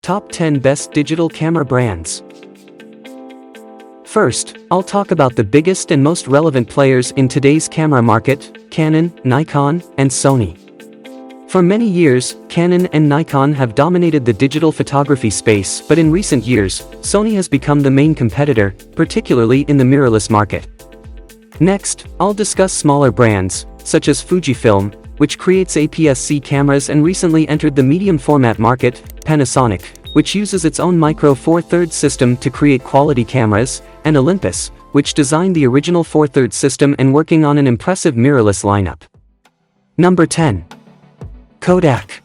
Top 10 Best Digital Camera Brands. First, I'll talk about the biggest and most relevant players in today's camera market: Canon, Nikon, and Sony. For many years, Canon and Nikon have dominated the digital photography space, but in recent years, Sony has become the main competitor, particularly in the mirrorless market. Next, I'll discuss smaller brands, such as Fujifilm, which creates APS-C cameras and recently entered the medium format market, Panasonic, which uses its own Micro Four Thirds system to create quality cameras, and Olympus, which designed the original 4/3 system and working on an impressive mirrorless lineup. Number 10. Kodak.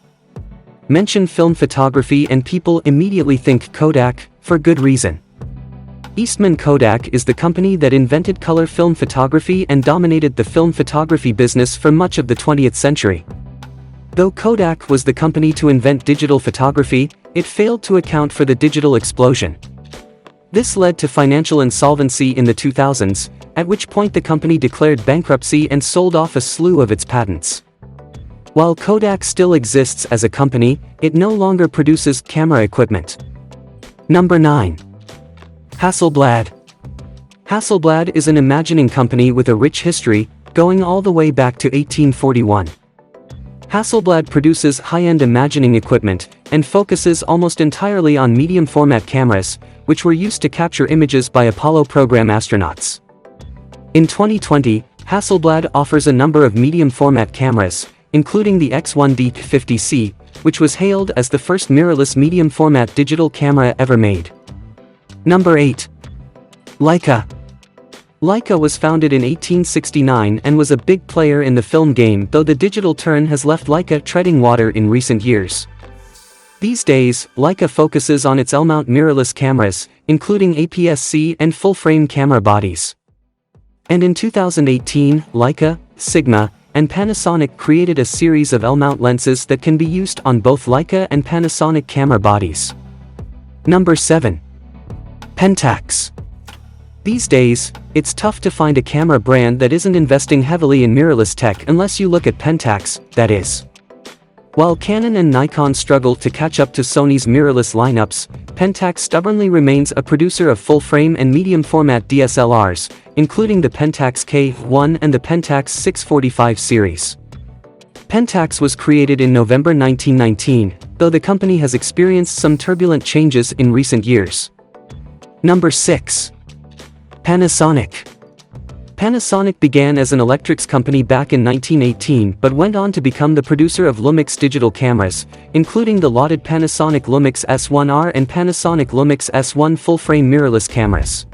Mention film photography and people immediately think Kodak, for good reason. Eastman Kodak is the company that invented color film photography and dominated the film photography business for much of the 20th century. Though Kodak was the company to invent digital photography, it failed to account for the digital explosion. This led to financial insolvency in the 2000s, at which point the company declared bankruptcy and sold off a slew of its patents. While Kodak still exists as a company, it no longer produces camera equipment. Number 9. Hasselblad. Hasselblad is an imagining company with a rich history, going all the way back to 1841. Hasselblad produces high-end imagining equipment, and focuses almost entirely on medium-format cameras, which were used to capture images by Apollo program astronauts. In 2020, Hasselblad offers a number of medium-format cameras, including the X1D50C, which was hailed as the first mirrorless medium-format digital camera ever made. Number 8. Leica. Leica was founded in 1869 and was a big player in the film game, though the digital turn has left Leica treading water in recent years. These days, Leica focuses on its L-mount mirrorless cameras, including APS-C and full-frame camera bodies. And in 2018, Leica, Sigma, and Panasonic created a series of L-mount lenses that can be used on both Leica and Panasonic camera bodies. Number 7. Pentax. These days, it's tough to find a camera brand that isn't investing heavily in mirrorless tech unless you look at Pentax, that is. While Canon and Nikon struggle to catch up to Sony's mirrorless lineups, Pentax stubbornly remains a producer of full-frame and medium-format DSLRs, including the Pentax K1 and the Pentax 645 series. Pentax was created in November 1919, though the company has experienced some turbulent changes in recent years. Number 6. Panasonic. Panasonic began as an electrics company back in 1918 but went on to become the producer of Lumix digital cameras, including the lauded Panasonic Lumix S1R and Panasonic Lumix S1 full-frame mirrorless cameras.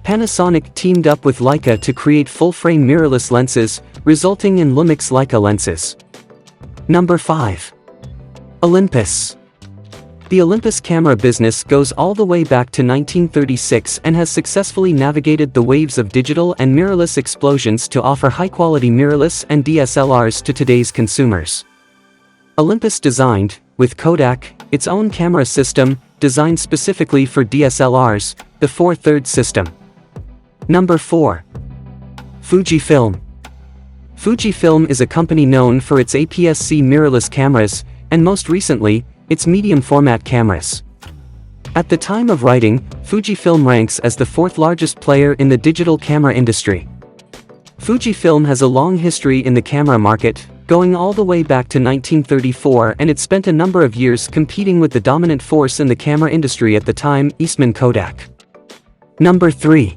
Panasonic teamed up with Leica to create full-frame mirrorless lenses, resulting in Lumix Leica lenses. Number 5. Olympus. The Olympus camera business goes all the way back to 1936 and has successfully navigated the waves of digital and mirrorless explosions to offer high-quality mirrorless and DSLRs to today's consumers. Olympus designed, with Kodak, its own camera system, designed specifically for DSLRs, the 4/3 system. Number 4. Fujifilm. Fujifilm is a company known for its APS-C mirrorless cameras, and most recently, its medium-format cameras. At the time of writing, Fujifilm ranks as the 4th largest player in the digital camera industry. Fujifilm has a long history in the camera market, going all the way back to 1934, and it spent a number of years competing with the dominant force in the camera industry at the time, Eastman Kodak. Number 3.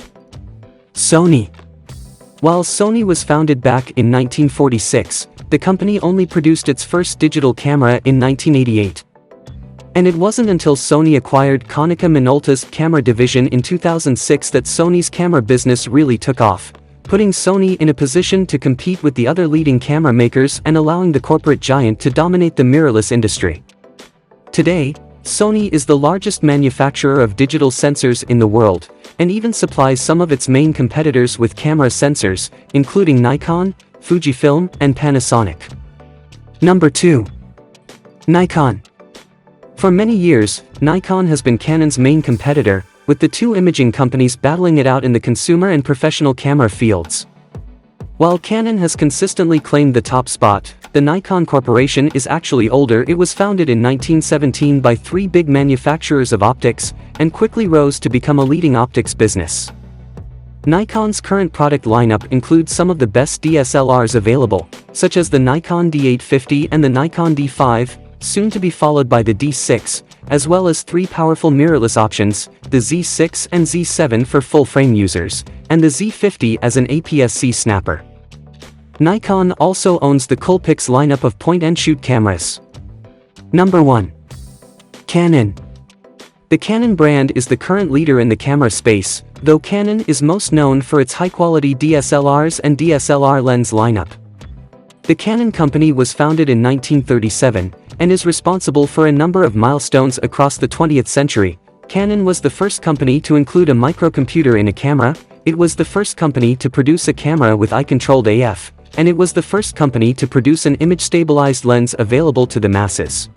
Sony. While Sony was founded back in 1946, the company only produced its first digital camera in 1988. And it wasn't until Sony acquired Konica Minolta's camera division in 2006 that Sony's camera business really took off, putting Sony in a position to compete with the other leading camera makers and allowing the corporate giant to dominate the mirrorless industry. Today, Sony is the largest manufacturer of digital sensors in the world, and even supplies some of its main competitors with camera sensors, including Nikon, Fujifilm, and Panasonic. Number 2. Nikon. For many years, Nikon has been Canon's main competitor, with the two imaging companies battling it out in the consumer and professional camera fields. While Canon has consistently claimed the top spot, the Nikon Corporation is actually older. It was founded in 1917 by three big manufacturers of optics, and quickly rose to become a leading optics business. Nikon's current product lineup includes some of the best DSLRs available, such as the Nikon D850 and the Nikon D5, soon to be followed by the D6, as well as three powerful mirrorless options, the Z6 and Z7 for full-frame users, and the Z50 as an APS-C snapper. Nikon also owns the Coolpix lineup of point-and-shoot cameras. Number 1. Canon. The Canon brand is the current leader in the camera space, though Canon is most known for its high-quality DSLRs and DSLR lens lineup. The Canon company was founded in 1937, and is responsible for a number of milestones across the 20th century. Canon was the first company to include a microcomputer in a camera, it was the first company to produce a camera with eye-controlled AF, and it was the first company to produce an image-stabilized lens available to the masses.